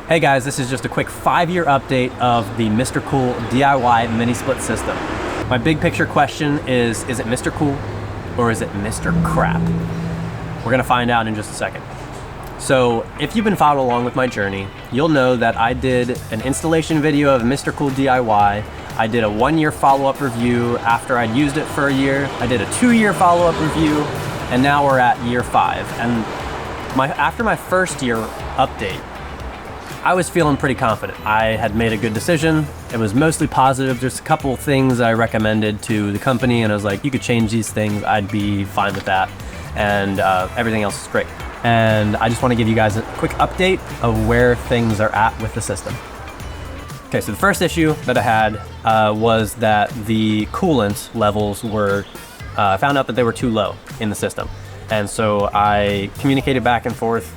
Hey guys, this is just a quick 5-year update of the Mr. Cool DIY mini split system. My big picture question is it Mr. Cool or is it Mr. Crap? We're gonna find out in just a second. So if you've been following along with my journey, you'll know that I did an installation video of Mr. Cool DIY. I did a 1-year follow-up review after I'd used it for a year. I did a 2-year follow-up review, and now we're at year 5. And after my first year update, I was feeling pretty confident. I had made a good decision. It was mostly positive. There's a couple things I recommended to the company, and I was like, you could change these things. I'd be fine with that. And everything else is great. And I just want to give you guys a quick update of where things are at with the system. Okay, so the first issue that I had was that the coolant levels were, I found out that they were too low in the system. And so I communicated back and forth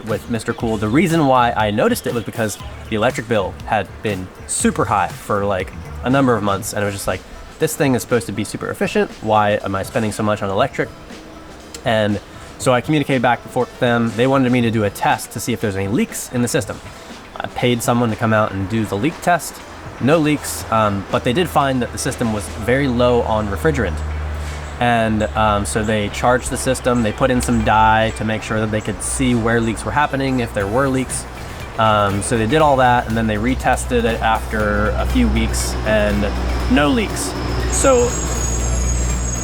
with Mr. Cool. The reason why I noticed it was because the electric bill had been super high for like a number of months. And it was just like, this thing is supposed to be super efficient. Why am I spending so much on electric? And so I communicated back and forth with them. They wanted me to do a test to see if there's any leaks in the system. I paid someone to come out and do the leak test. No leaks, but they did find that the system was very low on refrigerant. And so they charged the system, they put in some dye to make sure that they could see where leaks were happening, if there were leaks. So they did all that, and then they retested it after a few weeks, and no leaks. So,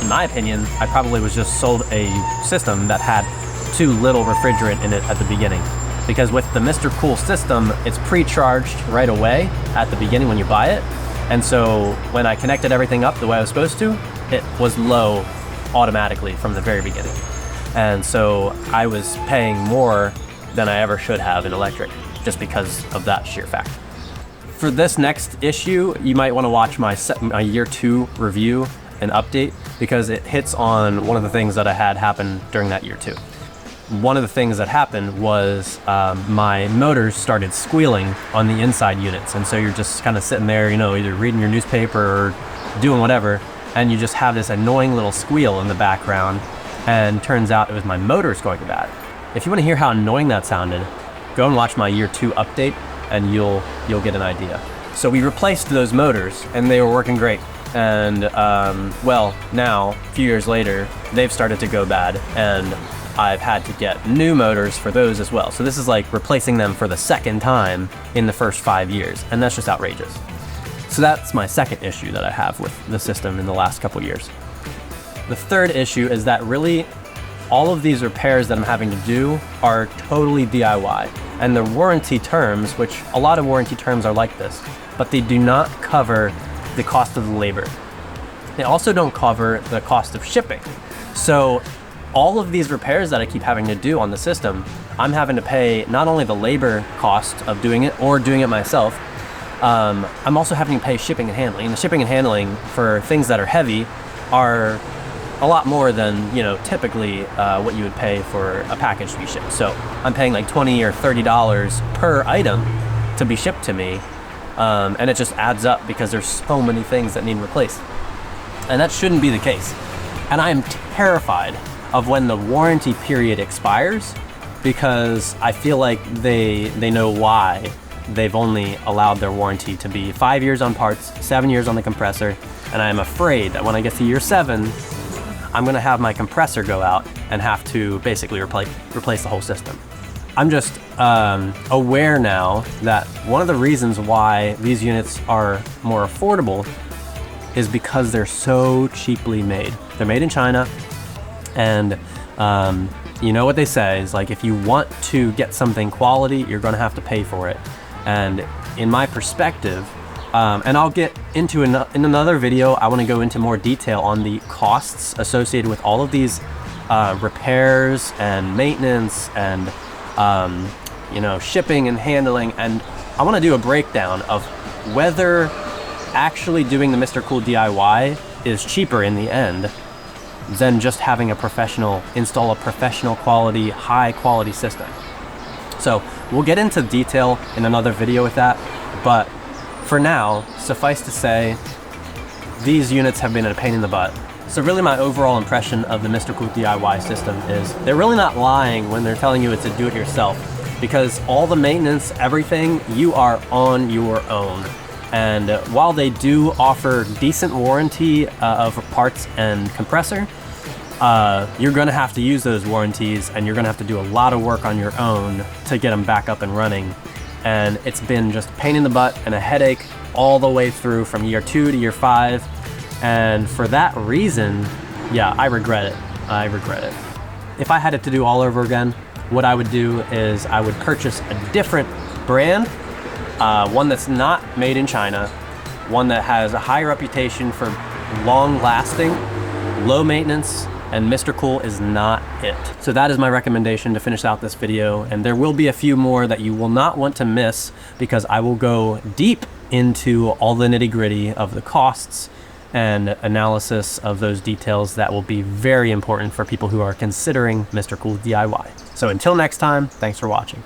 in my opinion, I probably was just sold a system that had too little refrigerant in it at the beginning. Because with the Mr. Cool system, it's pre-charged right away at the beginning when you buy it. And so when I connected everything up the way I was supposed to, it was low automatically from the very beginning. And so I was paying more than I ever should have in electric, just because of that sheer fact. For this next issue, you might want to watch my year 2 review and update, because it hits on one of the things that I had happen during that year 2. One of the things that happened was my motors started squealing on the inside units. And so you're just kind of sitting there, you know, either reading your newspaper or doing whatever, and you just have this annoying little squeal in the background, and turns out it was my motors going bad. If you want to hear how annoying that sounded, go and watch my year 2 update and you'll get an idea. So we replaced those motors and they were working great. And well, now, a few years later, they've started to go bad, and I've had to get new motors for those as well. So this is like replacing them for the second time in the first 5 years, and that's just outrageous. So that's my second issue that I have with the system in the last couple years. The third issue is that really all of these repairs that I'm having to do are totally DIY. And the warranty terms, which a lot of warranty terms are like this, but they do not cover the cost of the labor. They also don't cover the cost of shipping. So all of these repairs that I keep having to do on the system, I'm having to pay not only the labor cost of doing it or doing it myself, I'm also having to pay shipping and handling. And the shipping and handling for things that are heavy are a lot more than, you know, typically what you would pay for a package to be shipped. So I'm paying like $20 or $30 per item to be shipped to me. And it just adds up because there's so many things that need replaced. And that shouldn't be the case. And I am terrified of when the warranty period expires, because I feel like they know why they've only allowed their warranty to be 5 years on parts, 7 years on the compressor, and I'm afraid that when I get to year 7, I'm gonna have my compressor go out and have to basically replace the whole system. I'm just aware now that one of the reasons why these units are more affordable is because they're so cheaply made. They're made in China, and you know what they say is like, if you want to get something quality, you're gonna have to pay for it. And in my perspective, and I'll get into in another video, I want to go into more detail on the costs associated with all of these repairs and maintenance and you know, shipping and handling. And I want to do a breakdown of whether actually doing the Mr. Cool DIY is cheaper in the end than just having a professional install a professional quality, high quality system. So we'll get into detail in another video with that, but for now, suffice to say, these units have been a pain in the butt. So really my overall impression of the Mr. Cool DIY system is they're really not lying when they're telling you it's a do-it-yourself. because all the maintenance, everything, you are on your own. And while they do offer decent warranty of parts and compressor, you're gonna have to use those warranties, and you're gonna have to do a lot of work on your own to get them back up and running. And it's been just a pain in the butt and a headache all the way through from year 2 to year 5. And for that reason, yeah, I regret it. I regret it. If I had it to do all over again, what I would do is I would purchase a different brand, one that's not made in China, one that has a high reputation for long lasting, low maintenance, and Mr. Cool is not it. So that is my recommendation to finish out this video, and there will be a few more that you will not want to miss, because I will go deep into all the nitty-gritty of the costs and analysis of those details that will be very important for people who are considering Mr. Cool DIY. So until next time, thanks for watching.